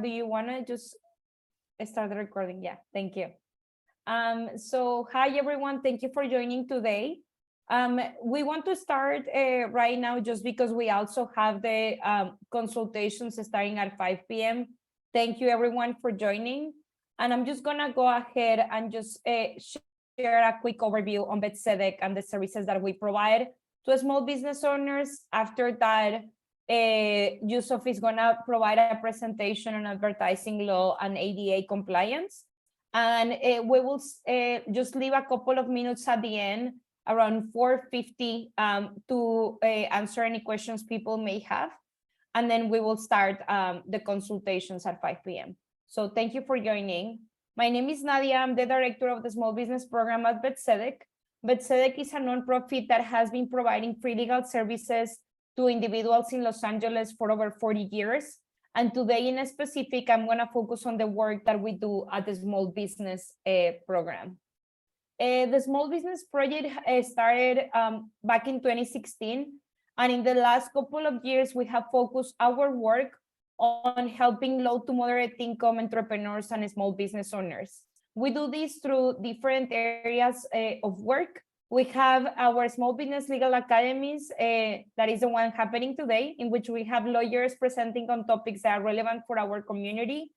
do you want to just start the recording? Yeah, thank you. So hi everyone, thank you for joining today. We want to start right now just because we also have the consultations starting at 5 p.m. Thank you everyone for joining. And I'm just gonna go ahead and just share a quick overview on Tzedek and the services that we provide to small business owners. After that, Yusuf is gonna provide a presentation on advertising law and ADA compliance. And we will just leave a couple of minutes at the end, around 4:50, to answer any questions people may have. And then we will start the consultations at 5 p.m. So thank you for joining. My name is Nadia. I'm the director of the Small Business Program at Tzedek. Tzedek is a nonprofit that has been providing free legal services to individuals in Los Angeles for over 40 years. And today in specific, I'm going to focus on the work that we do at the Small Business Program. The Small Business Project started back in 2016. And in the last couple of years, we have focused our work on helping low to moderate income entrepreneurs and small business owners. We do this through different areas of work. We have our Small Business Legal Academies, that is the one happening today, in which we have lawyers presenting on topics that are relevant for our community.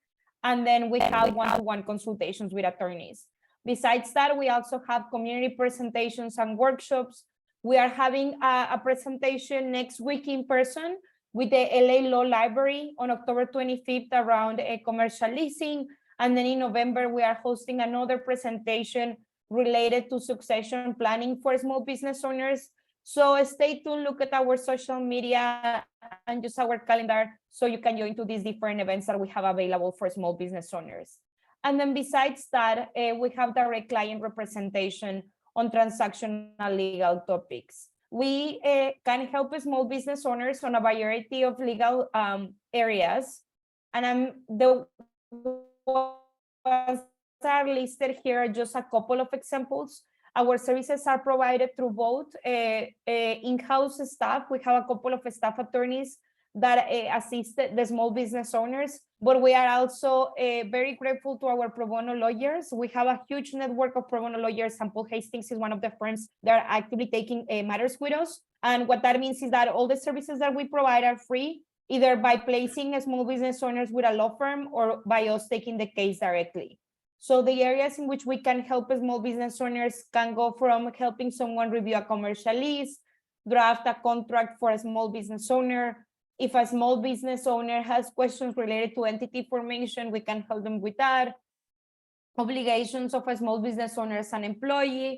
And then we have one-to-one consultations with attorneys. Besides that, we also have community presentations and workshops. We are having a presentation next week in person with the LA Law Library on October 25th around commercial leasing. And then in November, we are hosting another presentation related to succession planning for small business owners. So stay tuned, look at our social media and just our calendar so you can join to these different events that we have available for small business owners. And then besides that, we have direct client representation on transactional legal topics. We can help small business owners on a variety of legal areas. And the ones that are listed here are just a couple of examples. Our services are provided through both in-house staff. We have a couple of staff attorneys that assist the small business owners, but we are also very grateful to our pro bono lawyers. We have a huge network of pro bono lawyers, and Paul Hastings is one of the firms that are actively taking matters with us. And what that means is that all the services that we provide are free, either by placing small business owners with a law firm or by us taking the case directly. So the areas in which we can help small business owners can go from helping someone review a commercial lease, draft a contract for a small business owner. If a small business owner has questions related to entity formation, we can help them with that. Obligations of a small business owner as an employer,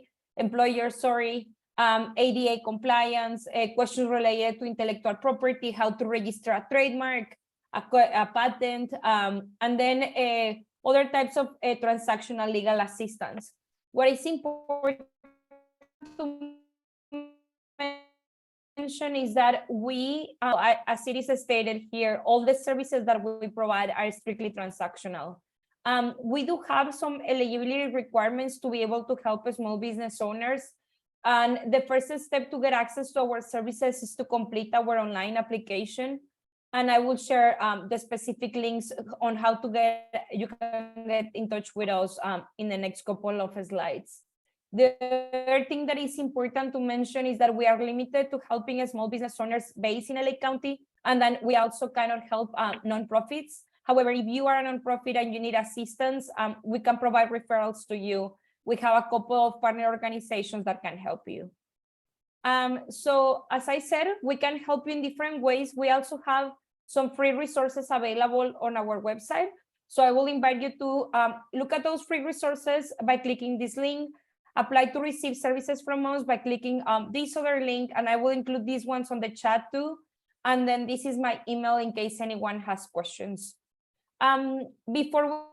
ADA compliance, questions related to intellectual property, how to register a trademark, a patent, and then other types of transactional legal assistance. What is important to mention is that we, as it is stated here, all the services that we provide are strictly transactional. We do have some eligibility requirements to be able to help small business owners. And the first step to get access to our services is to complete our online application. And I will share the specific links on how to you can get in touch with us in the next couple of slides. The third thing that is important to mention is that we are limited to helping small business owners based in LA County, and then we also cannot help nonprofits. However, if you are a nonprofit and you need assistance, we can provide referrals to you. We have a couple of partner organizations that can help you. So as I said, we can help you in different ways. We also have some free resources available on our website. So I will invite you to look at those free resources by clicking this link, apply to receive services from us by clicking this other link, and I will include these ones on the chat too. And then this is my email in case anyone has questions. Before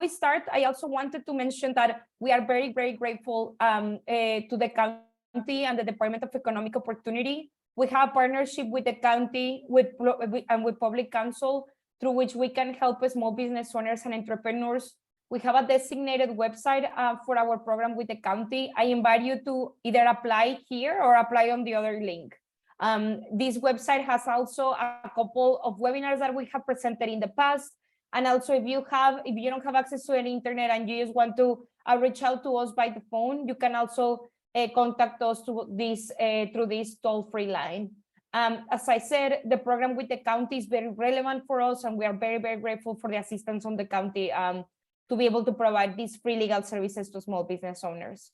we start, I also wanted to mention that we are very, very grateful to the county and the Department of Economic Opportunity. We have a partnership with the county and with Public Counsel through which we can help small business owners and entrepreneurs. We have a designated website for our program with the county. I invite you to either apply here or apply on the other link. This website has also a couple of webinars that we have presented in the past, And also, if you don't have access to an internet and you just want to reach out to us by the phone, you can also contact us through this toll-free line. As I said, the program with the county is very relevant for us, and we are very, very grateful for the assistance on the county to be able to provide these free legal services to small business owners.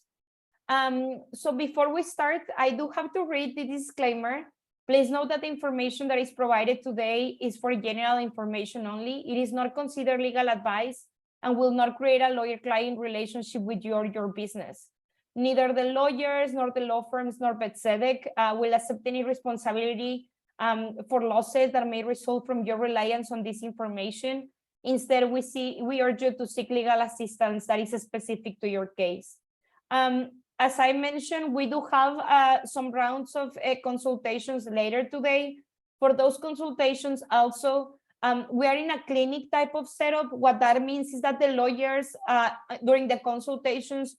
So before we start, I do have to read the disclaimer. Please note that the information that is provided today is for general information only. It is not considered legal advice and will not create a lawyer-client relationship with you or your business. Neither the lawyers, nor the law firms, nor Tzedek will accept any responsibility for losses that may result from your reliance on this information. Instead, we urge you to seek legal assistance that is specific to your case. As I mentioned, we do have some rounds of consultations later today. For those consultations also, we are in a clinic type of setup. What that means is that the lawyers during the consultations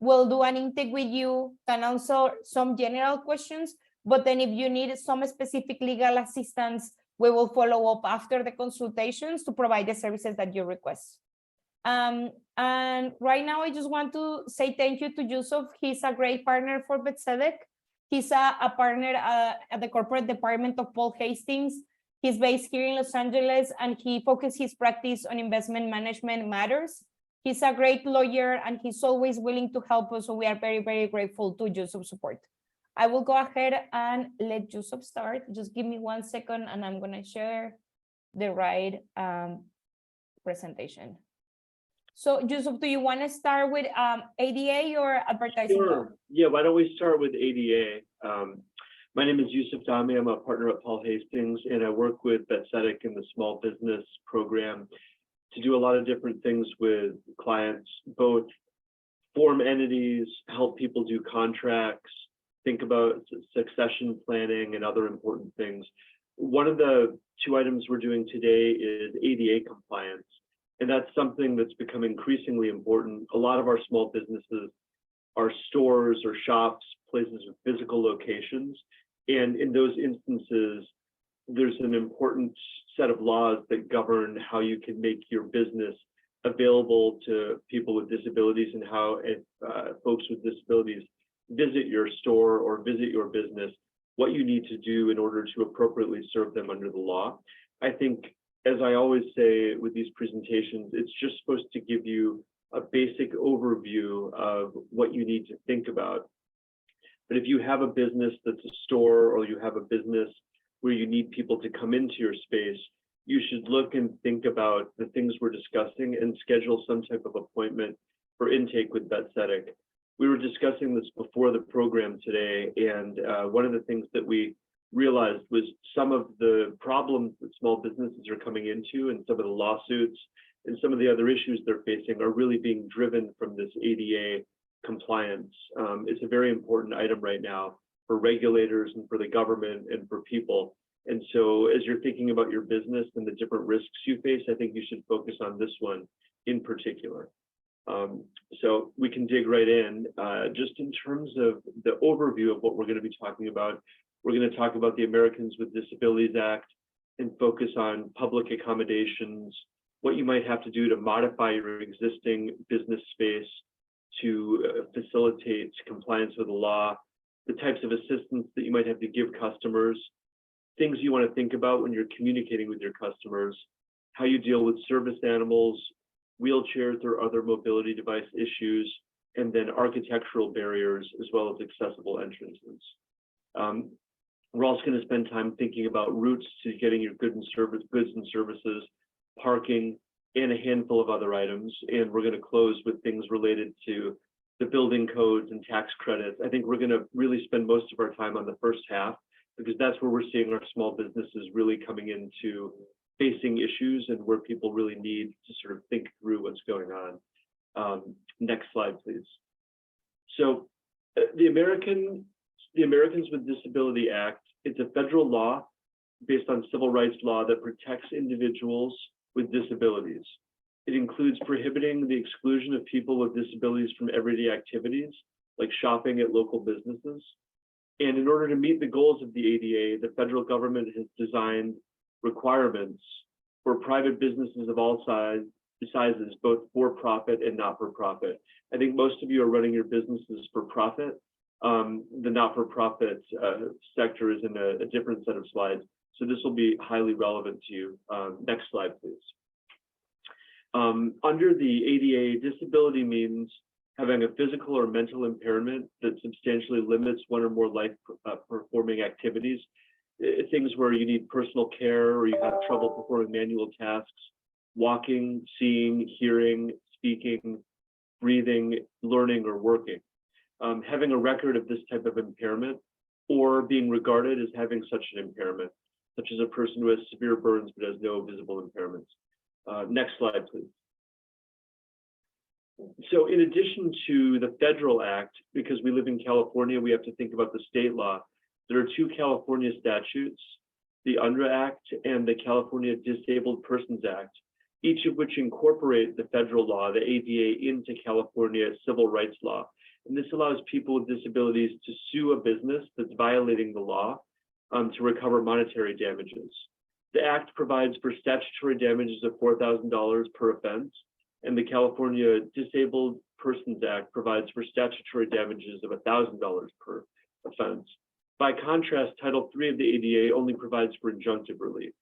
will do an intake with you, can answer some general questions, but then if you need some specific legal assistance, we will follow up after the consultations to provide the services that you request. And right now, I just want to say thank you to Yusuf. He's a great partner for Tzedek. He's a partner at the corporate department of Paul Hastings. He's based here in Los Angeles, and he focuses his practice on investment management matters. He's a great lawyer, and he's always willing to help us, so we are very, very grateful to Yusuf's support. I will go ahead and let Yusuf start. Just give me 1 second, and I'm going to share the right presentation. So, Yusuf, do you want to start with ADA or advertising? Sure. Yeah, why don't we start with ADA? My name is Yusuf Dami. I'm a partner at Paul Hastings, and I work with Tzedek in the small business program to do a lot of different things with clients, both form entities, help people do contracts, think about succession planning and other important things. One of the 2 items we're doing today is ADA compliance. And that's something that's become increasingly important. A lot of our small businesses are stores or shops, places with physical locations. And in those instances, there's an important set of laws that govern how you can make your business available to people with disabilities, and how folks with disabilities visit your store or visit your business, what you need to do in order to appropriately serve them under the law. I think, as I always say with these presentations, it's just supposed to give you a basic overview of what you need to think about. But if you have a business that's a store, or you have a business where you need people to come into your space, you should look and think about the things we're discussing and schedule some type of appointment for intake with Tzedek. We were discussing this before the program today, and one of the things that we realized was some of the problems that small businesses are coming into, and some of the lawsuits and some of the other issues they're facing are really being driven from this ADA compliance. It's a very important item right now for regulators and for the government and for people. And so as you're thinking about your business and the different risks you face, I think you should focus on this one in particular. So we can dig right in. Just in terms of the overview of what we're going to be talking about, we're going to talk about the Americans with Disabilities Act and focus on public accommodations, what you might have to do to modify your existing business space to facilitate compliance with the law, the types of assistance that you might have to give customers, things you want to think about when you're communicating with your customers, how you deal with service animals, wheelchairs or other mobility device issues, and then architectural barriers, as well as accessible entrances. We're also going to spend time thinking about routes to getting your goods and services, parking, and a handful of other items. And we're going to close with things related to the building codes and tax credits. I think we're going to really spend most of our time on the first half, because that's where we're seeing our small businesses really coming into facing issues and where people really need to sort of think through what's going on. Next slide, please. So the Americans with Disability Act, it's a federal law based on civil rights law that protects individuals with disabilities. It includes prohibiting the exclusion of people with disabilities from everyday activities, like shopping at local businesses. And in order to meet the goals of the ADA, the federal government has designed requirements for private businesses of all sizes, both for-profit and not-for-profit. I think most of you are running your businesses for profit. The not-for-profit sector is in a different set of slides, so this will be highly relevant to you. Next slide, please. Under the ADA, disability means having a physical or mental impairment that substantially limits one or more life-performing activities. Things where you need personal care or you have trouble performing manual tasks, walking, seeing, hearing, speaking, breathing, learning, or working. Having a record of this type of impairment or being regarded as having such an impairment, such as a person who has severe burns but has no visible impairments. Next slide, please. So in addition to the federal act, because we live in California, we have to think about the state law. There are two California statutes, the UNDRA Act and the California Disabled Persons Act, each of which incorporate the federal law, the ADA, into California civil rights law. And this allows people with disabilities to sue a business that's violating the law to recover monetary damages. The act provides for statutory damages of $4,000 per offense, and the California Disabled Persons Act provides for statutory damages of $1,000 per offense. By contrast, Title III of the ADA only provides for injunctive relief.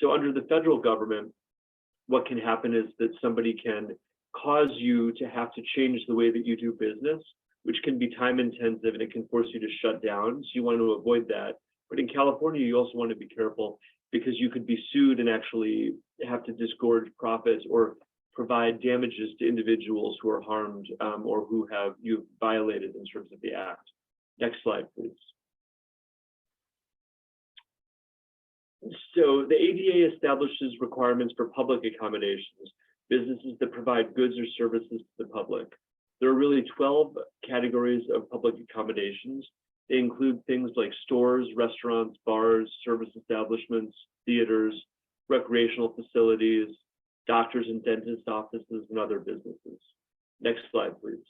So under the federal government, what can happen is that somebody can cause you to have to change the way that you do business, which can be time intensive and it can force you to shut down. So you want to avoid that. But in California, you also want to be careful because you could be sued and actually have to disgorge profits or provide damages to individuals who are harmed or who you've violated in terms of the act. Next slide, please. So the ADA establishes requirements for public accommodations, businesses that provide goods or services to the public. There are really 12 categories of public accommodations. They include things like stores, restaurants, bars, service establishments, theaters, recreational facilities, doctors and dentist offices, and other businesses. Next slide, please.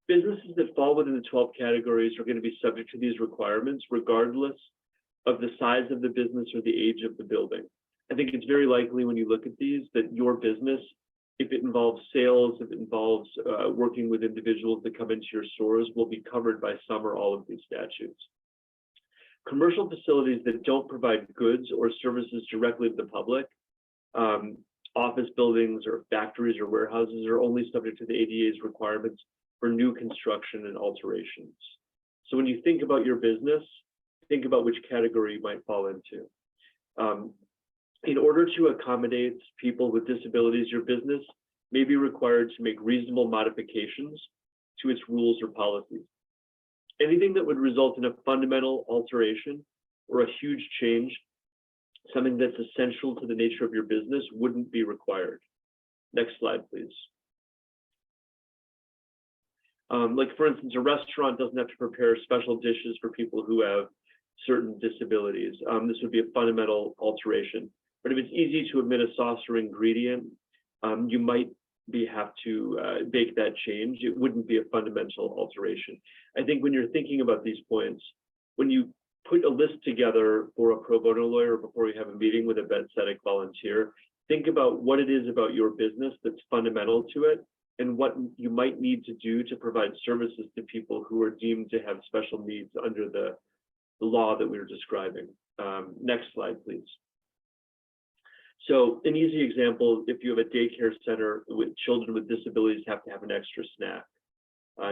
Businesses that fall within the 12 categories are going to be subject to these requirements, regardless of the size of the business or the age of the building. I think it's very likely when you look at these that your business, if it involves sales, if it involves working with individuals that come into your stores, will be covered by some or all of these statutes. Commercial facilities that don't provide goods or services directly to the public, office buildings or factories or warehouses, are only subject to the ADA's requirements for new construction and alterations. So when you think about your business, think about which category you might fall into. In order to accommodate people with disabilities, your business may be required to make reasonable modifications to its rules or policies. Anything that would result in a fundamental alteration or a huge change, something that's essential to the nature of your business, wouldn't be required. Next slide, please. Like for instance, a restaurant doesn't have to prepare special dishes for people who have certain disabilities. This would be a fundamental alteration. But if it's easy to omit a sauce or ingredient, you might have to bake that change. It wouldn't be a fundamental alteration. I think when you're thinking about these points, when you put a list together for a pro bono lawyer before you have a meeting with a Tzedek volunteer, think about what it is about your business that's fundamental to it and what you might need to do to provide services to people who are deemed to have special needs under the law that we were describing. Next slide, please. So an easy example, if you have a daycare center with children with disabilities have to have an extra snack.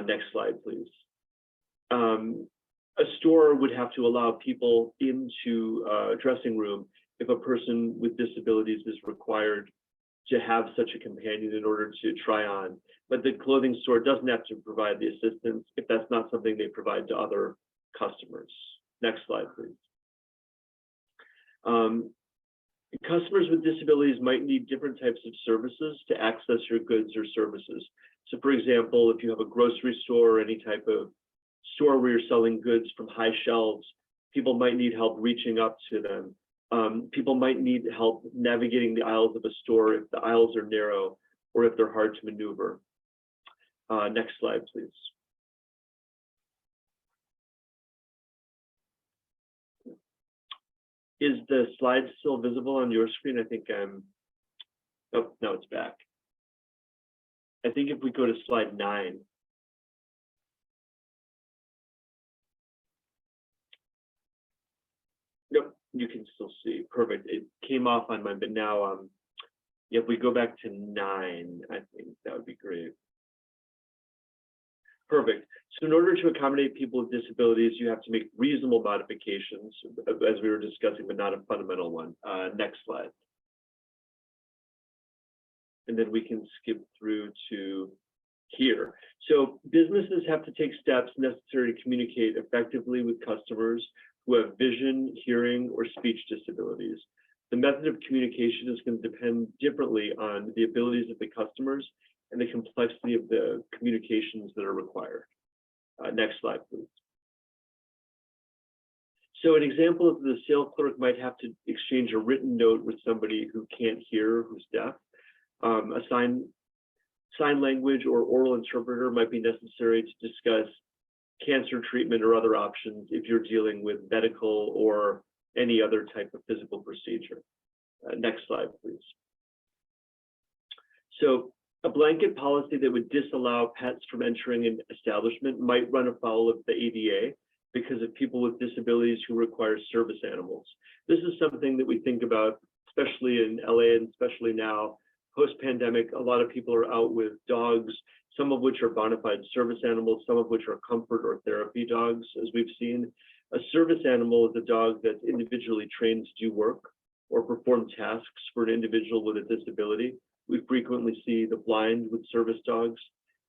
Next slide, please. A store would have to allow people into a dressing room if a person with disabilities is required to have such a companion in order to try on. But the clothing store doesn't have to provide the assistance if that's not something they provide to other customers. Next slide, please. Customers with disabilities might need different types of services to access your goods or services. So for example, if you have a grocery store or any type of store where you're selling goods from high shelves, people might need help reaching up to them. People might need help navigating the aisles of a store if the aisles are narrow or if they're hard to maneuver. Next slide, please. Is the slide still visible on your screen? I think oh, no, it's back. I think if we go to slide 9. Yep, you can still see. Perfect. It came off on mine, but now if we go back to 9, I think that would be great. Perfect. So in order to accommodate people with disabilities, you have to make reasonable modifications, as we were discussing, but not a fundamental one. Next slide. And then we can skip through to here. So businesses have to take steps necessary to communicate effectively with customers who have vision, hearing, or speech disabilities. The method of communication is going to depend differently on the abilities of the customers and the complexity of the communications that are required. Next slide, please. So an example of the sales clerk might have to exchange a written note with somebody who can't hear, who's deaf. A sign language or oral interpreter might be necessary to discuss cancer treatment or other options if you're dealing with medical or any other type of physical procedure. Next slide, please. So a blanket policy that would disallow pets from entering an establishment might run afoul of the ADA because of people with disabilities who require service animals. This is something that we think about, especially in LA and especially now, post-pandemic. A lot of people are out with dogs, some of which are bona fide service animals, some of which are comfort or therapy dogs, as we've seen. A service animal is a dog that's individually trained to do work or perform tasks for an individual with a disability. We frequently see the blind with service dogs,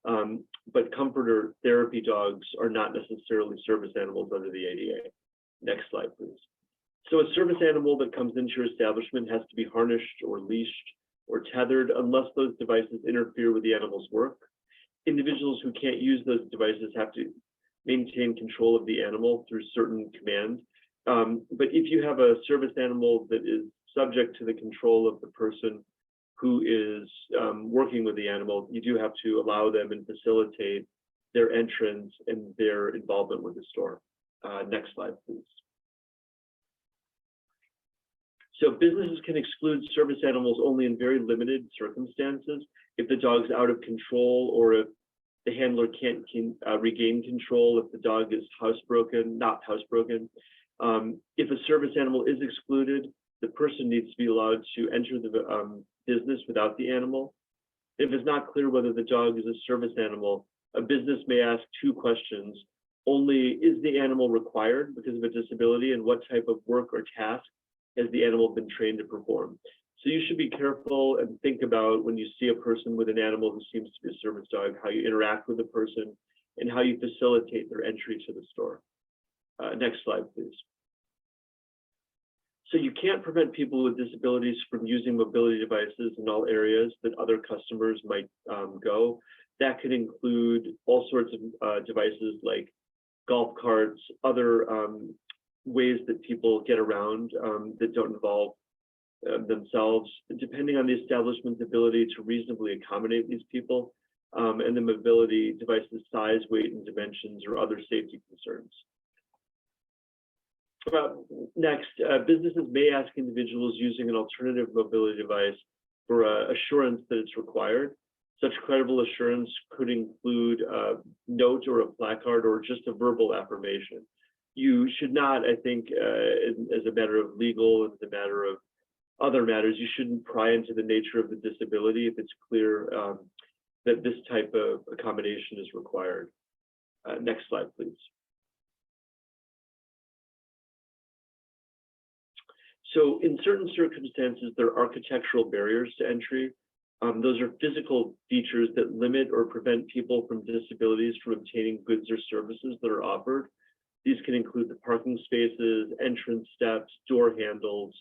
but comfort or therapy dogs are not necessarily service animals under the ADA. Next slide, please. So a service animal that comes into your establishment has to be harnessed or leashed or tethered unless those devices interfere with the animal's work. Individuals who can't use those devices have to maintain control of the animal through certain commands. But if you have a service animal that is subject to the control of the person who is working with the animal, you do have to allow them and facilitate their entrance and their involvement with the store. Next slide, please. So businesses can exclude service animals only in very limited circumstances. If the dog's out of control or if the handler can't regain control, if the dog is housebroken, not housebroken. If a service animal is excluded, the person needs to be allowed to enter the business without the animal. If it's not clear whether the dog is a service animal, a business may ask 2 questions. Only, is the animal required because of a disability, and what type of work or task has the animal been trained to perform? So you should be careful and think about when you see a person with an animal who seems to be a service dog, how you interact with the person and how you facilitate their entry to the store. Next slide, please. So you can't prevent people with disabilities from using mobility devices in all areas that other customers might go. That could include all sorts of devices like golf carts, other ways that people get around that don't involve themselves, depending on the establishment's ability to reasonably accommodate these people and the mobility device's size, weight, and dimensions or other safety concerns. Next, businesses may ask individuals using an alternative mobility device for assurance that it's required. Such credible assurance could include a note or a placard or just a verbal affirmation. You should not, I think, as a matter of legal, as a matter of other matters, you shouldn't pry into the nature of the disability if it's clear that this type of accommodation is required. Next slide, please. So in certain circumstances, there are architectural barriers to entry. Those are physical features that limit or prevent people from disabilities from obtaining goods or services that are offered. These can include the parking spaces, entrance steps, door handles,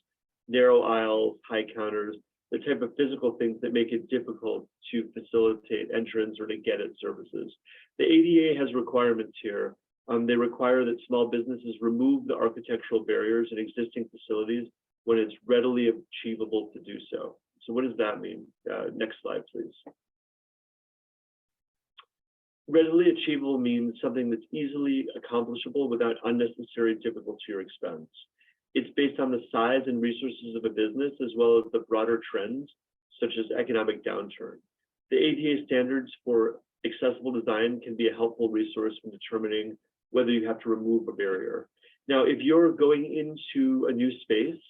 narrow aisles, high counters, the type of physical things that make it difficult to facilitate entrance or to get at services. The ADA has requirements here. They require that small businesses remove the architectural barriers in existing facilities when it's readily achievable to do so. So what does that mean? Next slide, please. Readily achievable means something that's easily accomplishable without unnecessary difficulty or expense. It's based on the size and resources of a business, as well as the broader trends, such as economic downturn. The ADA standards for accessible design can be a helpful resource in determining whether you have to remove a barrier. Now, if you're going into a new space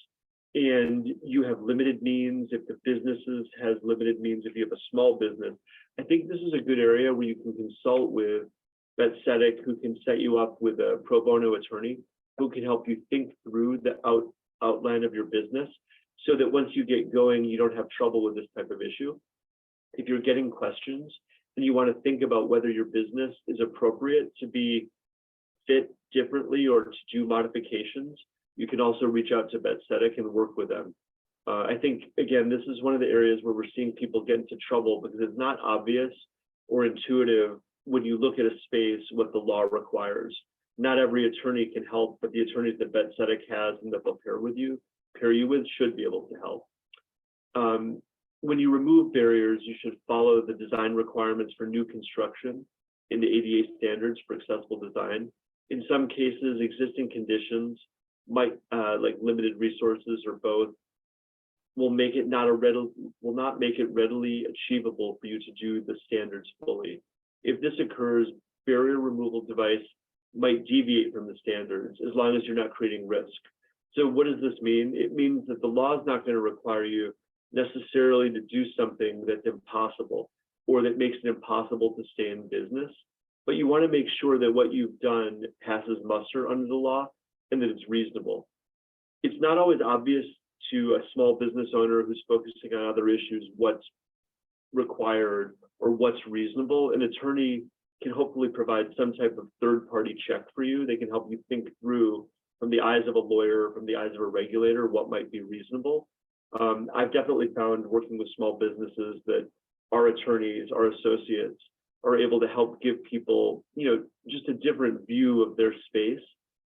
and you have limited means, if the businesses has limited means, if you have a small business, I think this is a good area where you can consult with Tzedek, who can set you up with a pro bono attorney who can help you think through the outline of your business, so that once you get going, you don't have trouble with this type of issue. If you're getting questions and you want to think about whether your business is appropriate to be fit differently or to do modifications, you can also reach out to Tzedek and work with them. I think, again, this is one of the areas where we're seeing people get into trouble because it's not obvious or intuitive when you look at a space what the law requires. Not every attorney can help, but the attorneys that Tzedek has and that they'll pair you with should be able to help. When you remove barriers, you should follow the design requirements for new construction in the ADA standards for accessible design. In some cases, existing conditions might, like limited resources or both, will not make it readily achievable for you to do the standards fully. If this occurs, barrier removal device might deviate from the standards as long as you're not creating risk. So what does this mean? It means that the law is not going to require you necessarily to do something that's impossible or that makes it impossible to stay in business, but you want to make sure that what you've done passes muster under the law and that it's reasonable. It's not always obvious to a small business owner who's focusing on other issues what's required or what's reasonable. An attorney can hopefully provide some type of third-party check for you. They can help you think through, from the eyes of a lawyer, from the eyes of a regulator, what might be reasonable. I've definitely found working with small businesses that our attorneys, our associates, are able to help give people, just a different view of their space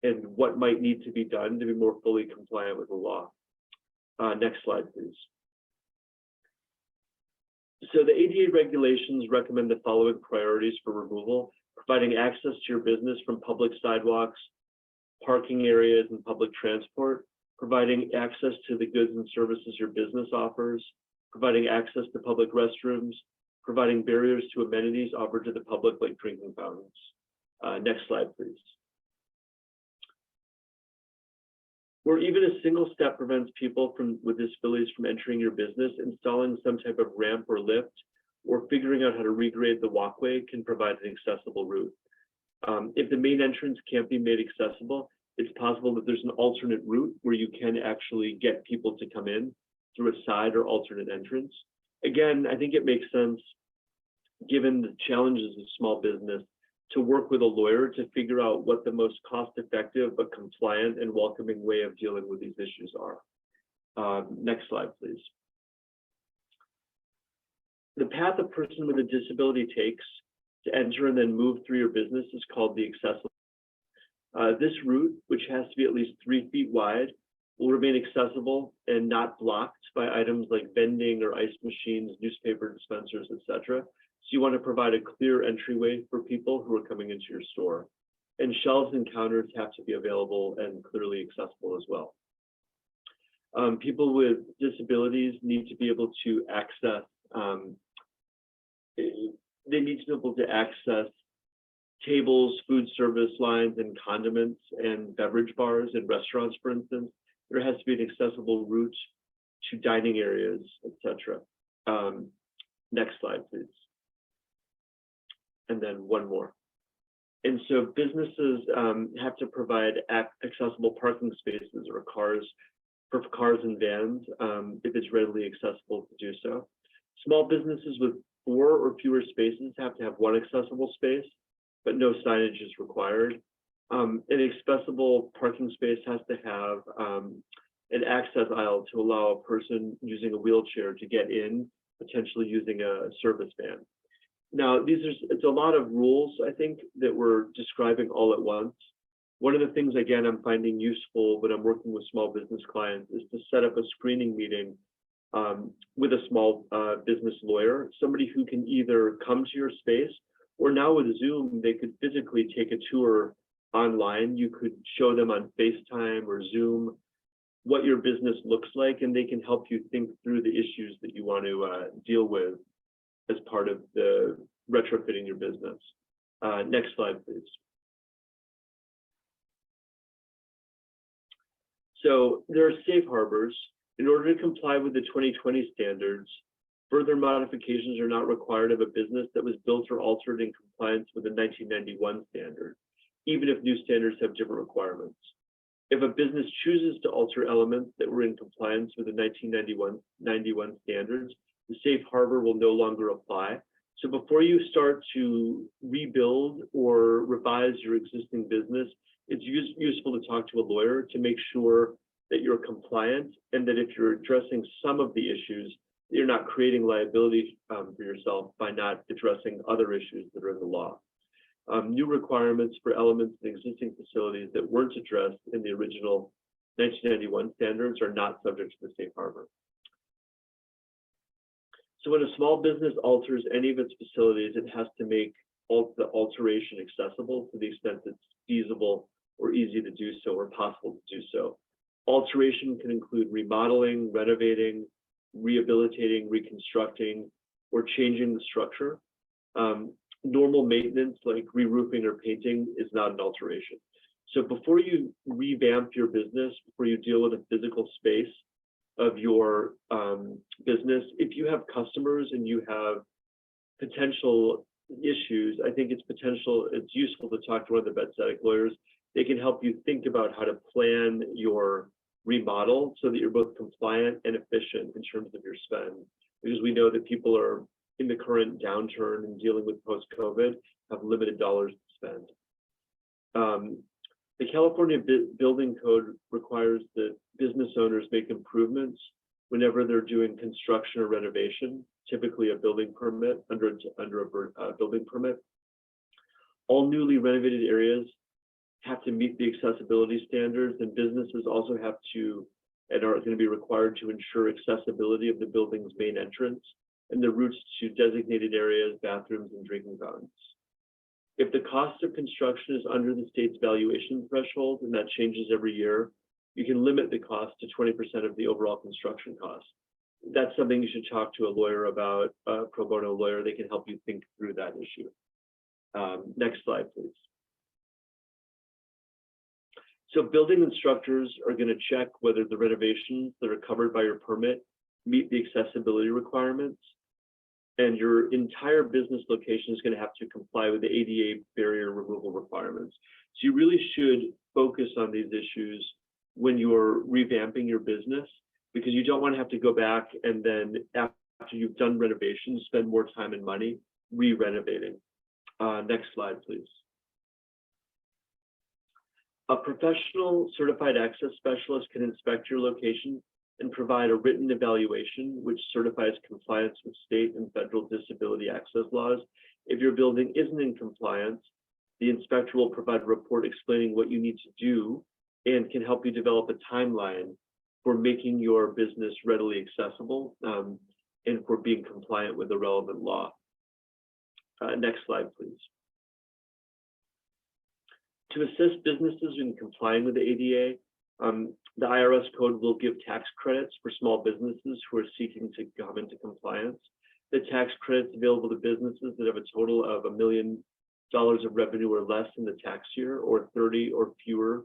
and what might need to be done to be more fully compliant with the law. Next slide, please. So the ADA regulations recommend the following priorities for removal: providing access to your business from public sidewalks, parking areas, and public transport, providing access to the goods and services your business offers, providing access to public restrooms, providing barriers to amenities offered to the public like drinking fountains. Next slide, please. Where even a single step prevents people with disabilities from entering your business, installing some type of ramp or lift, or figuring out how to regrade the walkway can provide an accessible route. If the main entrance can't be made accessible, it's possible that there's an alternate route where you can actually get people to come in through a side or alternate entrance. Again, I think it makes sense, given the challenges of small business, to work with a lawyer to figure out what the most cost-effective but compliant and welcoming way of dealing with these issues are. Next slide, please. The path a person with a disability takes to enter and then move through your business is called the accessible. This route, which has to be at least 3 feet wide, will remain accessible and not blocked by items like vending or ice machines, newspaper dispensers, etc. So you want to provide a clear entryway for people who are coming into your store. And shelves and counters have to be available and clearly accessible as well. People with disabilities need to be able to access, tables, food service lines, and condiments and beverage bars in restaurants, for instance. There has to be an accessible route to dining areas, etc. Next slide, please. And then one more. And so businesses have to provide accessible parking spaces or for cars and vans if it's readily accessible to do so. Small businesses with 4 or fewer spaces have to have 1 accessible space, but no signage is required. An accessible parking space has to have an access aisle to allow a person using a wheelchair to get in, potentially using a service van. Now, it's a lot of rules, I think, that we're describing all at once. One of the things, again, I'm finding useful when I'm working with small business clients is to set up a screening meeting with a small business lawyer, somebody who can either come to your space, or now with Zoom, they could physically take a tour online. You could show them on FaceTime or Zoom what your business looks like, and they can help you think through the issues that you want to deal with as part of the retrofitting your business. Next slide, please. So there are safe harbors. In order to comply with the 2020 standards, further modifications are not required of a business that was built or altered in compliance with the 1991 standard, even if new standards have different requirements. If a business chooses to alter elements that were in compliance with the 1991 standards, the safe harbor will no longer apply. So before you start to rebuild or revise your existing business, it's useful to talk to a lawyer to make sure that you're compliant, and that if you're addressing some of the issues, you're not creating liability for yourself by not addressing other issues that are in the law. New requirements for elements in existing facilities that weren't addressed in the original 1991 standards are not subject to the safe harbor. So when a small business alters any of its facilities, it has to make the alteration accessible to the extent it's feasible or easy to do so or possible to do so. Alteration can include remodeling, renovating, rehabilitating, reconstructing, or changing the structure. Normal maintenance like re-roofing or painting is not an alteration. So before you revamp your business, before you deal with a physical space of your business, if you have customers and you have potential issues, I think it's useful to talk to one of the Tzedek lawyers. They can help you think about how to plan your remodel so that you're both compliant and efficient in terms of your spend. Because we know that people are in the current downturn and dealing with post-COVID have limited dollars to spend. The California Building Code requires that business owners make improvements whenever they're doing construction or renovation, typically a building permit, under a building permit. All newly renovated areas have to meet the accessibility standards, and businesses also have to and are going to be required to ensure accessibility of the building's main entrance and the routes to designated areas, bathrooms, and drinking fountains. If the cost of construction is under the state's valuation threshold, and that changes every year, you can limit the cost to 20% of the overall construction cost. That's something you should talk to a lawyer about, a pro bono lawyer. They can help you think through that issue. Next slide, please. So building instructors are going to check whether the renovations that are covered by your permit meet the accessibility requirements, and your entire business location is going to have to comply with the ADA barrier removal requirements. So you really should focus on these issues when you're revamping your business, because you don't want to have to go back and then after you've done renovations, spend more time and money re-renovating. Next slide, please. A professional certified access specialist can inspect your location and provide a written evaluation which certifies compliance with state and federal disability access laws. If your building isn't in compliance, the inspector will provide a report explaining what you need to do and can help you develop a timeline for making your business readily accessible and for being compliant with the relevant law. Next slide, please. To assist businesses in complying with the ADA, the IRS code will give tax credits for small businesses who are seeking to come into compliance. The tax credits available to businesses that have a total of $1 million of revenue or less in the tax year, or 30 or fewer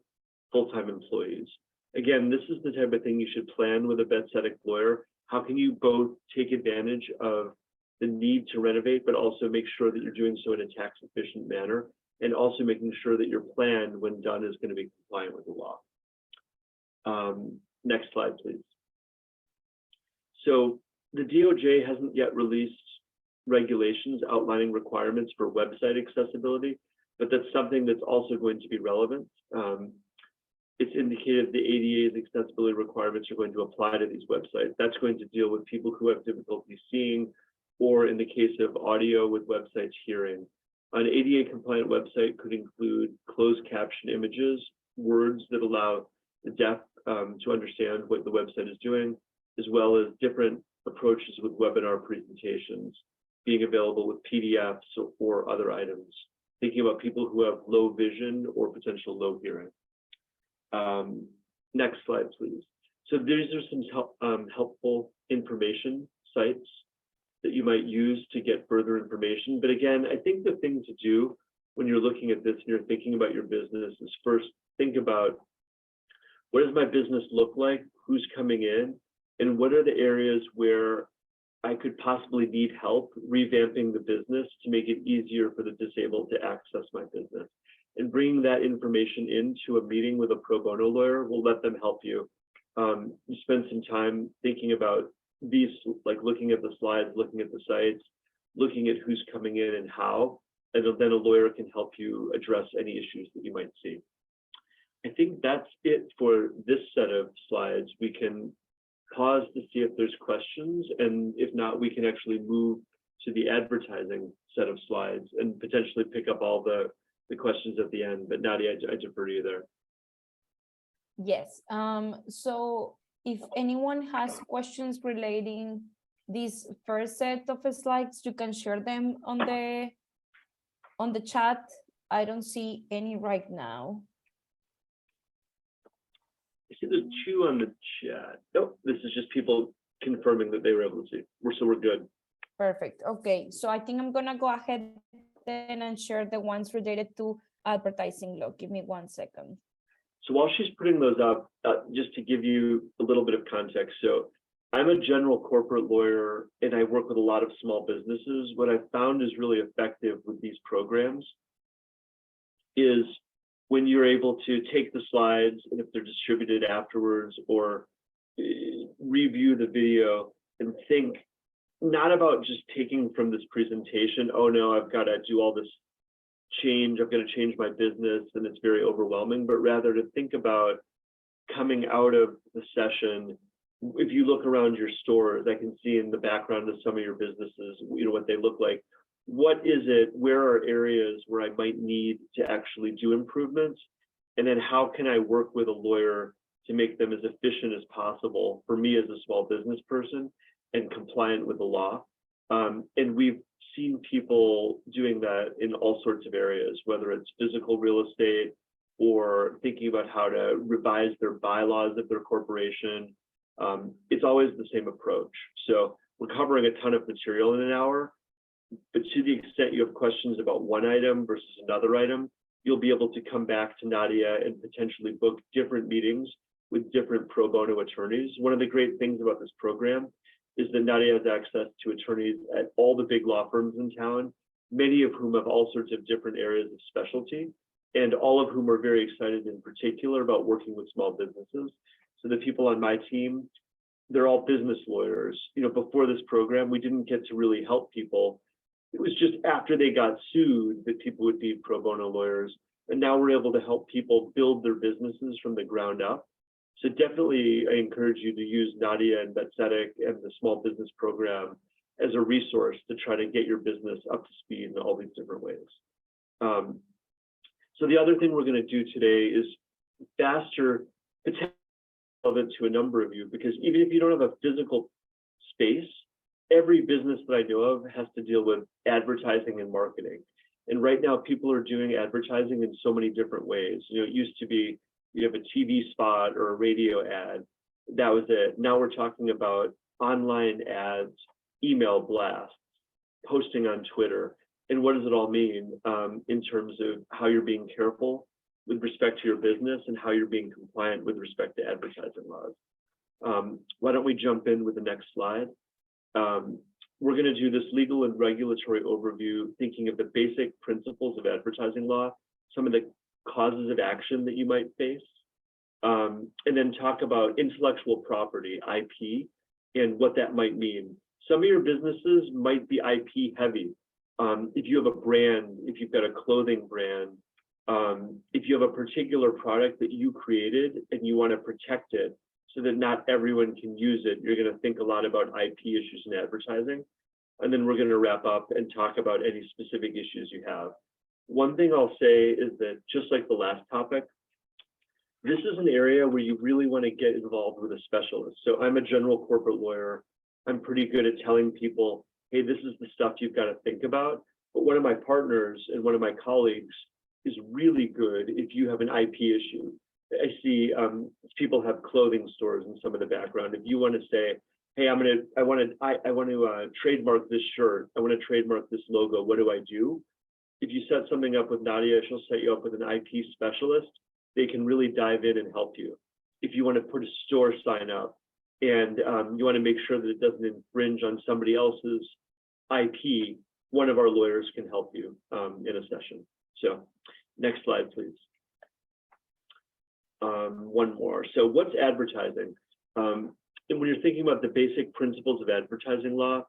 full-time employees. Again, this is the type of thing you should plan with a Tzedek lawyer. How can you both take advantage of the need to renovate, but also make sure that you're doing so in a tax-efficient manner, and also making sure that your plan, when done, is going to be compliant with the law. Next slide, please. So the DOJ hasn't yet released regulations outlining requirements for website accessibility, but that's something that's also going to be relevant. It's indicated the ADA's accessibility requirements are going to apply to these websites. That's going to deal with people who have difficulty seeing, or in the case of audio, with websites hearing. An ADA compliant website could include closed caption images, words that allow the deaf to understand what the website is doing, as well as different approaches with webinar presentations being available with PDFs or other items, thinking about people who have low vision or potential low hearing. Next slide, please. So these are some helpful information sites that you might use to get further information. But again, I think the thing to do when you're looking at this and you're thinking about your business is first think about, what does my business look like? Who's coming in? And what are the areas where I could possibly need help revamping the business to make it easier for the disabled to access my business? And bringing that information into a meeting with a pro bono lawyer will let them help you. You spend some time thinking about these, like looking at the slides, looking at the sites, looking at who's coming in and how, and then a lawyer can help you address any issues that you might see. I think that's it for this set of slides. We can pause to see if there's questions, and if not, we can actually move to the advertising set of slides and potentially pick up all the questions at the end. But Nadia, I defer to you there. Yes. So if anyone has questions relating this first set of slides, you can share them on the chat. I don't see any right now. I see there's two on the chat. Nope, this is just people confirming that they were able to see. So we're good. Perfect. Okay, so I think I'm gonna go ahead then and share the ones related to advertising law. Give me 1 second. So while she's putting those up, just to give you a little bit of context. So I'm a general corporate lawyer and I work with a lot of small businesses. What I've found is really effective with these programs is when you're able to take the slides and if they're distributed afterwards, or review the video and think not about just taking from this presentation, oh no, I've got to do all this change, I've got to change my business and it's very overwhelming, but rather to think about coming out of the session. If you look around your stores, I can see in the background of some of your businesses, you know, what they look like. What is it? Where are areas where I might need to actually do improvements? And then how can I work with a lawyer to make them as efficient as possible for me as a small business person and compliant with the law? And we've seen people doing that in all sorts of areas, whether it's physical real estate or thinking about how to revise their bylaws of their corporation. It's always the same approach. So we're covering a ton of material in an hour, but to the extent you have questions about one item versus another item, you'll be able to come back to Nadia and potentially book different meetings with different pro bono attorneys. One of the great things about this program is that Nadia has access to attorneys at all the big law firms in town, many of whom have all sorts of different areas of specialty, and all of whom are very excited in particular about working with small businesses. So the people on my team, they're all business lawyers. You know, before this program, we didn't get to really help people. It was just after they got sued that people would be pro bono lawyers. And now we're able to help people build their businesses from the ground up. So definitely, I encourage you to use Nadia and Tzedek and the small business program as a resource to try to get your business up to speed in all these different ways. So the other thing we're going to do today is faster, potentially relevant to a number of you, because even if you don't have a physical space, every business that I know of has to deal with advertising and marketing. And right now, people are doing advertising in so many different ways. You know, it used to be you have a TV spot or a radio ad. That was it. Now we're talking about online ads, email blasts, posting on Twitter. And what does it all mean in terms of how you're being careful with respect to your business and how you're being compliant with respect to advertising laws? Why don't we jump in with the next slide? We're going to do this legal and regulatory overview, thinking of the basic principles of advertising law, some of the causes of action that you might face, and then talk about intellectual property, IP, and what that might mean. Some of your businesses might be IP heavy. If you have a brand, if you've got a clothing brand, if you have a particular product that you created and you want to protect it so that not everyone can use it, you're going to think a lot about IP issues in advertising. And then we're going to wrap up and talk about any specific issues you have. One thing I'll say is that just like the last topic, this is an area where you really want to get involved with a specialist. So I'm a general corporate lawyer. I'm pretty good at telling people, hey, this is the stuff you've got to think about. But one of my partners and one of my colleagues is really good if you have an IP issue. I see people have clothing stores in some of the background. If you want to say, hey, I want to trademark this shirt. I want to trademark this logo. What do I do? If you set something up with Nadia, she'll set you up with an IP specialist. They can really dive in and help you. If you want to put a store sign up and you want to make sure that it doesn't infringe on somebody else's IP, one of our lawyers can help you in a session. So next slide, please. One more. So what's advertising? And when you're thinking about the basic principles of advertising law,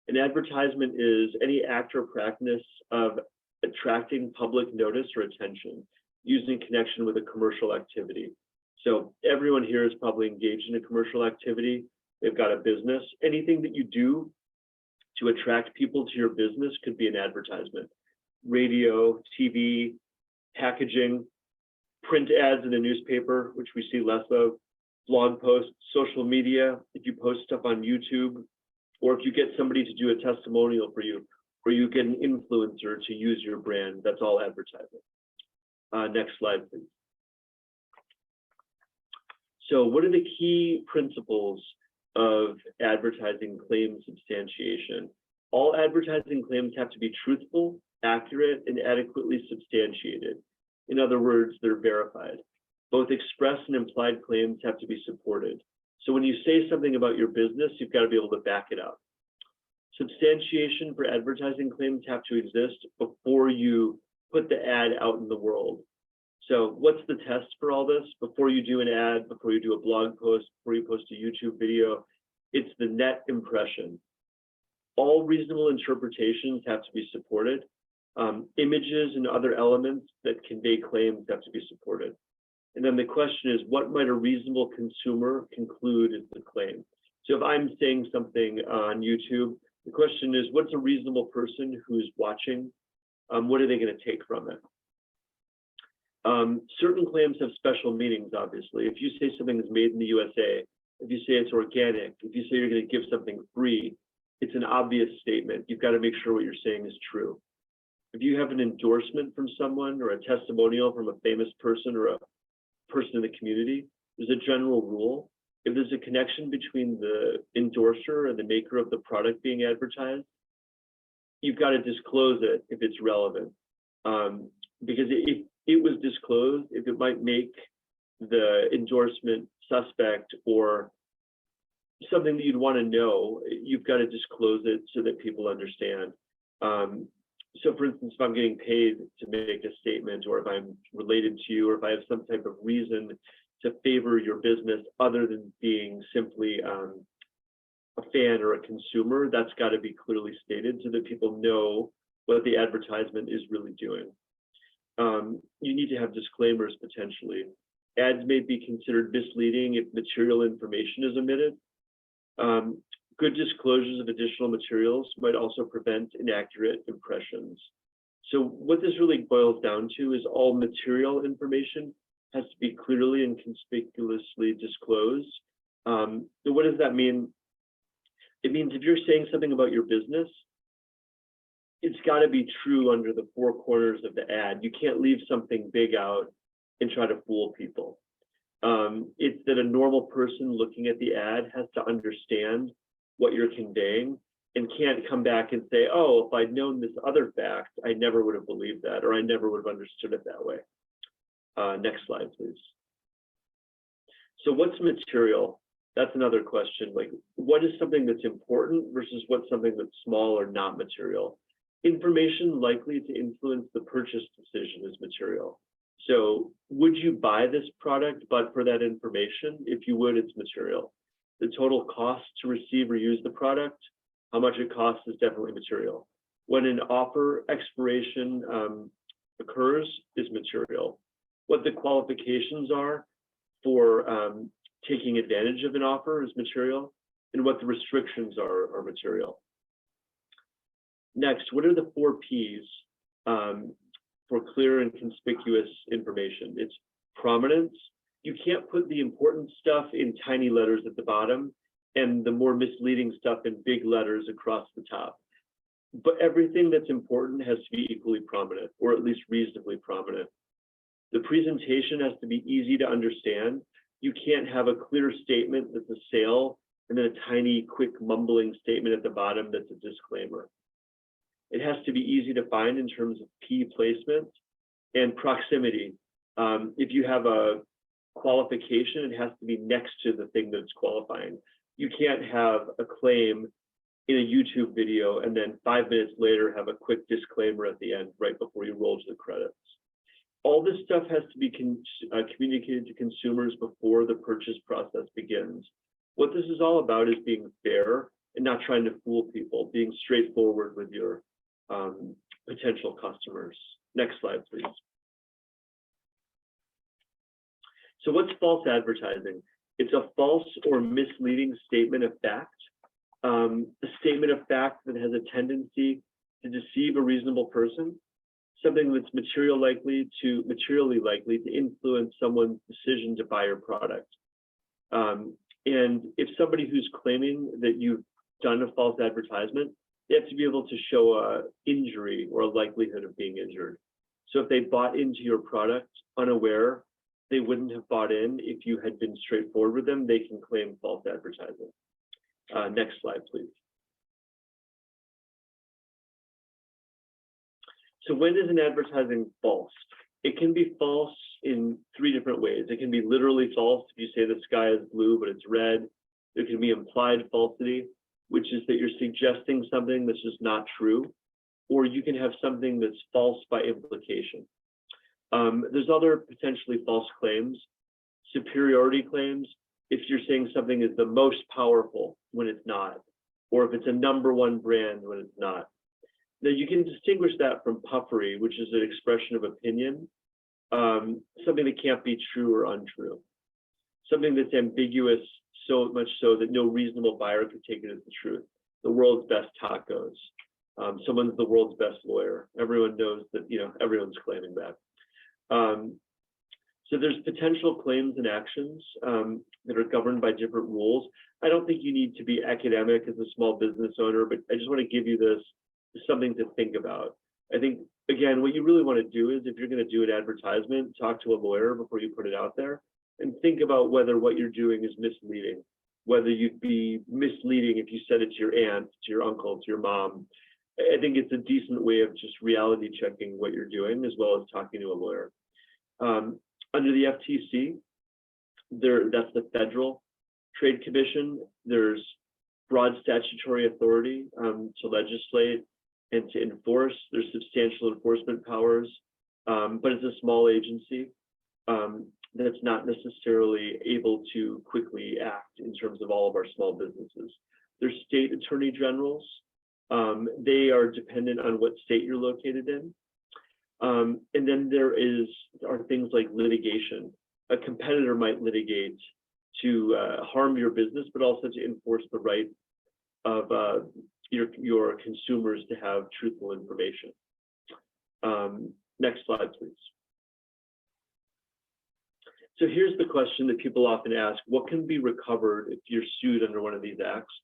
an advertisement is any act or practice of attracting public notice or attention using connection with a commercial activity. So everyone here is probably engaged in a commercial activity. They've got a business. Anything that you do to attract people to your business could be an advertisement. Radio, TV, packaging, print ads in a newspaper, which we see less of, blog posts, social media, if you post stuff on YouTube, or if you get somebody to do a testimonial for you, or you get an influencer to use your brand, that's all advertising. Next slide, please. So what are the key principles of advertising claim substantiation? All advertising claims have to be truthful, accurate, and adequately substantiated. In other words, they're verified. Both express and implied claims have to be supported. So when you say something about your business, you've got to be able to back it up. Substantiation for advertising claims have to exist before you put the ad out in the world. So what's the test for all this? Before you do an ad, before you do a blog post, before you post a YouTube video, it's the net impression. All reasonable interpretations have to be supported. Images and other elements that convey claims have to be supported. And then the question is, what might a reasonable consumer conclude is the claim? So if I'm saying something on YouTube, the question is, what's a reasonable person who's watching? What are they going to take from it? Certain claims have special meanings, obviously. If you say something is made in the USA, if you say it's organic, if you say you're going to give something free, it's an obvious statement. You've got to make sure what you're saying is true. If you have an endorsement from someone or a testimonial from a famous person or a person in the community, there's a general rule. If there's a connection between the endorser and the maker of the product being advertised, you've got to disclose it if it's relevant. Because if it was disclosed, if it might make the endorsement suspect or something that you'd want to know, you've got to disclose it so that people understand. So for instance, if I'm getting paid to make a statement, or if I'm related to you, or if I have some type of reason to favor your business other than being simply a fan or a consumer, that's got to be clearly stated so that people know what the advertisement is really doing. You need to have disclaimers potentially. Ads may be considered misleading if material information is omitted. Good disclosures of additional materials might also prevent inaccurate impressions. So what this really boils down to is all material information has to be clearly and conspicuously disclosed. So what does that mean? It means if you're saying something about your business, it's got to be true under the four corners of the ad. You can't leave something big out and try to fool people. It's that a normal person looking at the ad has to understand what you're conveying and can't come back and say, oh, if I'd known this other fact, I never would have believed that, or I never would have understood it that way. Next slide, please. So what's material? That's another question. Like, what is something that's important versus what's something that's small or not material? Information likely to influence the purchase decision is material. So would you buy this product but for that information? If you would, it's material. The total cost to receive or use the product, how much it costs is definitely material. When an offer expiration occurs is material. What the qualifications are for taking advantage of an offer is material, and what the restrictions are material. Next, what are the 4 Ps for clear and conspicuous information? It's prominence. You can't put the important stuff in tiny letters at the bottom and the more misleading stuff in big letters across the top. But everything that's important has to be equally prominent, or at least reasonably prominent. The presentation has to be easy to understand. You can't have a clear statement that's a sale and then a tiny, quick mumbling statement at the bottom that's a disclaimer. It has to be easy to find in terms of key placement and proximity. If you have a qualification, it has to be next to the thing that's qualifying. You can't have a claim in a YouTube video and then 5 minutes later have a quick disclaimer at the end right before you roll to the credits. All this stuff has to be communicated to consumers before the purchase process begins. What this is all about is being fair and not trying to fool people, being straightforward with your potential customers. Next slide, please. So what's false advertising? It's a false or misleading statement of fact, a statement of fact that has a tendency to deceive a reasonable person, something that's materially likely to influence someone's decision to buy your product. And if somebody who's claiming that you've done a false advertisement, they have to be able to show a injury or a likelihood of being injured. So if they bought into your product unaware, they wouldn't have bought in if you had been straightforward with them, they can claim false advertising. Next slide, please. So when is an advertising false? It can be false in 3 different ways. It can be literally false if you say the sky is blue, but it's red. There can be implied falsity, which is that you're suggesting something that's just not true, or you can have something that's false by implication. There's other potentially false claims, superiority claims, if you're saying something is the most powerful when it's not, or if it's a #1 brand when it's not. Now you can distinguish that from puffery, which is an expression of opinion, something that can't be true or untrue, something that's ambiguous so much so that no reasonable buyer could take it as the truth. The world's best tacos. Someone's the world's best lawyer. Everyone knows that, everyone's claiming that. So there's potential claims and actions that are governed by different rules. I don't think you need to be academic as a small business owner, but I just want to give you this as something to think about. I think, again, what you really want to do is if you're going to do an advertisement, talk to a lawyer before you put it out there and think about whether what you're doing is misleading, whether you'd be misleading if you said it to your aunt, to your uncle, to your mom. I think it's a decent way of just reality checking what you're doing as well as talking to a lawyer. Under the FTC, that's the Federal Trade Commission. There's broad statutory authority to legislate and to enforce. There's substantial enforcement powers, but it's a small agency that's not necessarily able to quickly act in terms of all of our small businesses. There's state attorney generals. They are dependent on what state you're located in. And then there are things like litigation. A competitor might litigate to harm your business, but also to enforce the right of your consumers to have truthful information. Next slide, please. So here's the question that people often ask: what can be recovered if you're sued under one of these acts?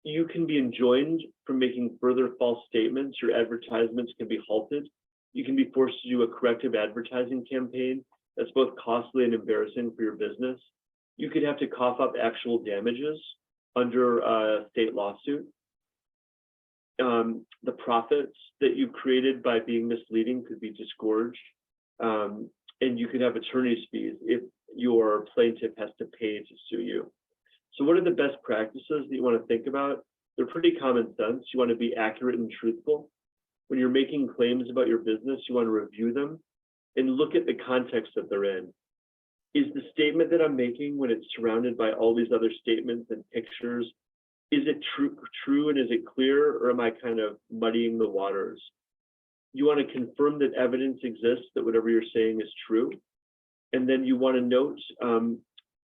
You can be enjoined from making further false statements. Your advertisements can be halted. You can be forced to do a corrective advertising campaign that's both costly and embarrassing for your business. You could have to cough up actual damages under a state lawsuit. The profits that you created by being misleading could be disgorged. And you could have attorney's fees if your plaintiff has to pay to sue you. So what are the best practices that you want to think about? They're pretty common sense. You want to be accurate and truthful. When you're making claims about your business, you want to review them and look at the context that they're in. Is the statement that I'm making, when it's surrounded by all these other statements and pictures, is it true and is it clear, or am I kind of muddying the waters? You want to confirm that evidence exists that whatever you're saying is true. And then you want to note,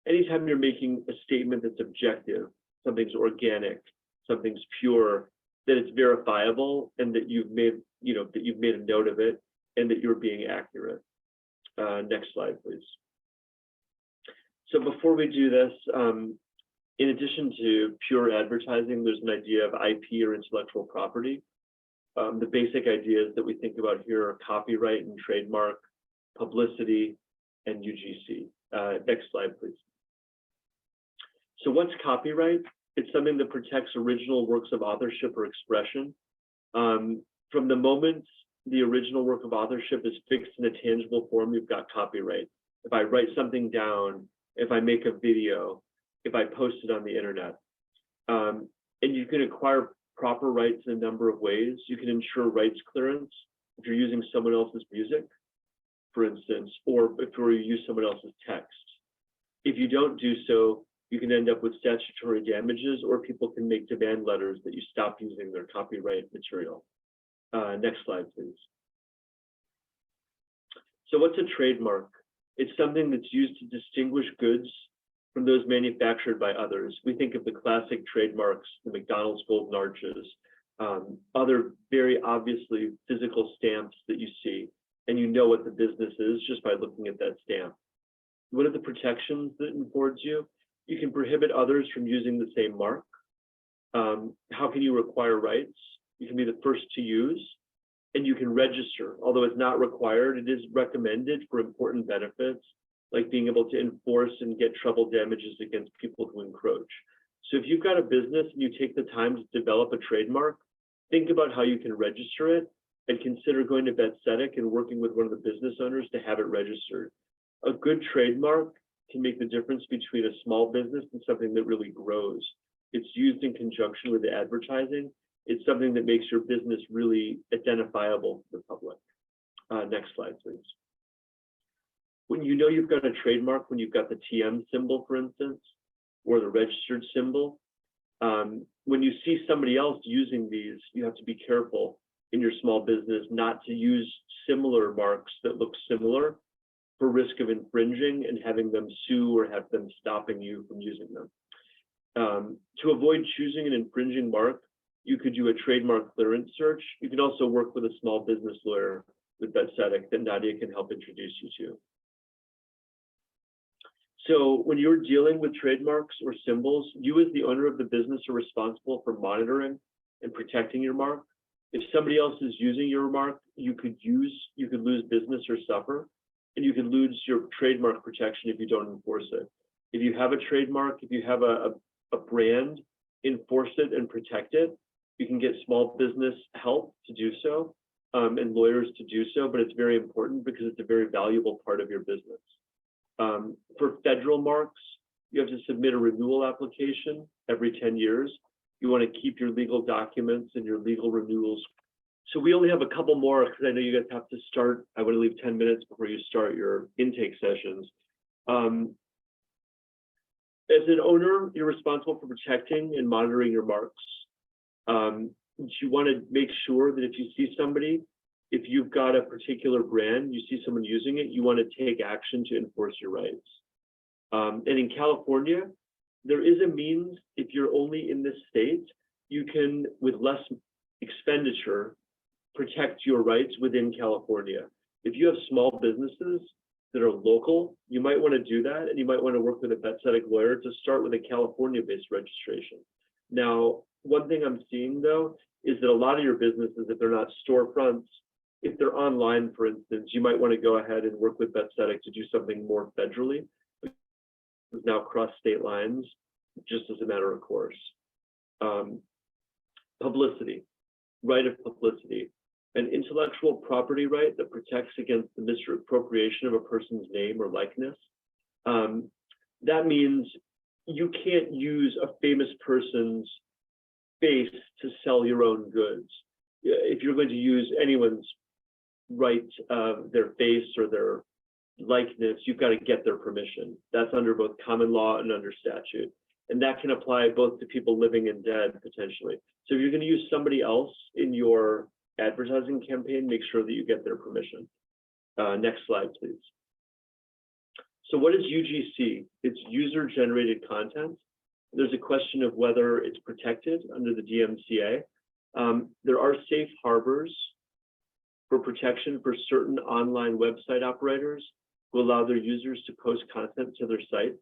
anytime you're making a statement that's objective, something's organic, something's pure, that it's verifiable and that you've made, that you've made a note of it and that you're being accurate. Next slide, please. So before we do this, in addition to pure advertising, there's an idea of IP or intellectual property. The basic ideas that we think about here are copyright and trademark, publicity, and UGC. Next slide, please. So what's copyright? It's something that protects original works of authorship or expression. From the moment the original work of authorship is fixed in a tangible form, you've got copyright. If I write something down, if I make a video, if I post it on the internet. And you can acquire proper rights in a number of ways. You can ensure rights clearance if you're using someone else's music, for instance, or if you use someone else's text. If you don't do so, you can end up with statutory damages, or people can make demand letters that you stop using their copyright material. Next slide, please. So what's a trademark? It's something that's used to distinguish goods from those manufactured by others. We think of the classic trademarks, the McDonald's golden arches, other very obviously physical stamps that you see, and you know what the business is just by looking at that stamp. What are the protections that it affords you? You can prohibit others from using the same mark. How can you require rights? You can be the first to use, and you can register. Although it's not required, it is recommended for important benefits, like being able to enforce and get treble damages against people who encroach. So if you've got a business and you take the time to develop a trademark, think about how you can register it, and consider going to Tzedek and working with one of the business owners to have it registered. A good trademark can make the difference between a small business and something that really grows. It's used in conjunction with the advertising. It's something that makes your business really identifiable to the public. Next slide, please. When you know you've got a trademark, when you've got the TM symbol, for instance, or the registered symbol, when you see somebody else using these, you have to be careful in your small business not to use similar marks that look similar for risk of infringing and having them sue or have them stopping you from using them. To avoid choosing an infringing mark, you could do a trademark clearance search. You can also work with a small business lawyer with Tzedek that Nadia can help introduce you to. So when you're dealing with trademarks or symbols, you as the owner of the business are responsible for monitoring and protecting your mark. If somebody else is using your mark, you could lose business or suffer, and you can lose your trademark protection if you don't enforce it. If you have a trademark, if you have a brand, enforce it and protect it. You can get small business help to do so, and lawyers to do so, but it's very important because it's a very valuable part of your business. For federal marks, you have to submit a renewal application every 10 years. You want to keep your legal documents and your legal renewals. So we only have a couple more because I know you guys have to start. I want to leave 10 minutes before you start your intake sessions. As an owner, you're responsible for protecting and monitoring your marks. You want to make sure that if you see somebody, if you've got a particular brand, you see someone using it, you want to take action to enforce your rights. And in California, there is a means, if you're only in this state, you can, with less expenditure, protect your rights within California. If you have small businesses that are local, you might want to do that, and you might want to work with a Tzedek lawyer to start with a California-based registration. Now, one thing I'm seeing, though, is that a lot of your businesses, if they're not storefronts, if they're online, for instance, you might want to go ahead and work with Tzedek to do something more federally, now cross state lines, just as a matter of course. Publicity, right of publicity, an intellectual property right that protects against the misappropriation of a person's name or likeness. That means you can't use a famous person's face to sell your own goods. If you're going to use anyone's right of their face or their likeness, you've got to get their permission. That's under both common law and under statute. And that can apply both to people living and dead, potentially. So if you're going to use somebody else in your advertising campaign, make sure that you get their permission. Next slide, please. So what is UGC? It's user-generated content. There's a question of whether it's protected under the DMCA. There are safe harbors for protection for certain online website operators who allow their users to post content to their sites.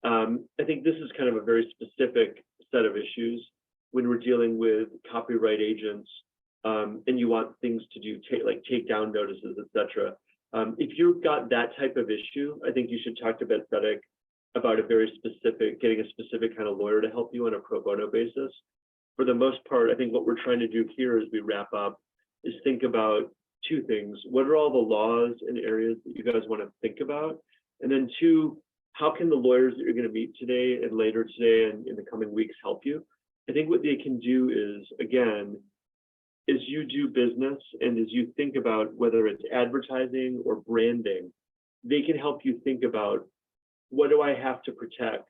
I think this is kind of a very specific set of issues when we're dealing with copyright agents, and you want things to do, like take down notices, etc. If you've got that type of issue, I think you should talk to Tzedek about a very specific, getting a specific kind of lawyer to help you on a pro bono basis. For the most part, I think what we're trying to do here as we wrap up is think about two things. What are all the laws and areas that you guys want to think about? And then two, how can the lawyers that you're going to meet today and later today and in the coming weeks help you? I think what they can do is, again, as you do business and as you think about whether it's advertising or branding, they can help you think about, what do I have to protect?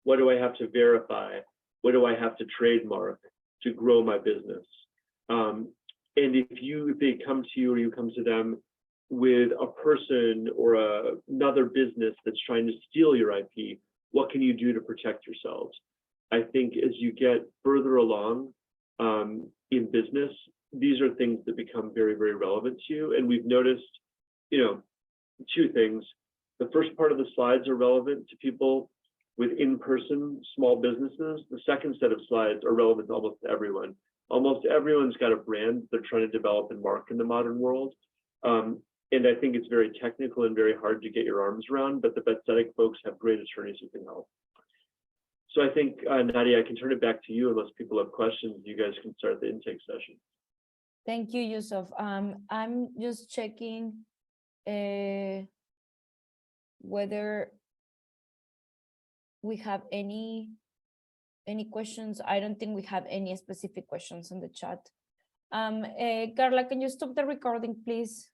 What do I have to verify? What do I have to trademark to grow my business? And if they come to you or you come to them with a person or another business that's trying to steal your IP, what can you do to protect yourselves? I think as you get further along in business, these are things that become very, very relevant to you. And we've noticed, two things. The first part of the slides are relevant to people with in-person small businesses. The second set of slides are relevant to almost everyone. Almost everyone's got a brand they're trying to develop and market in the modern world. And I think it's very technical and very hard to get your arms around, but the Tzedek folks have great attorneys who can help. So I think, Nadia, I can turn it back to you unless people have questions. You guys can start the intake session. Thank you, Yusuf. I'm just checking whether we have any questions. I don't think we have any specific questions in the chat. Carla, can you stop the recording, please?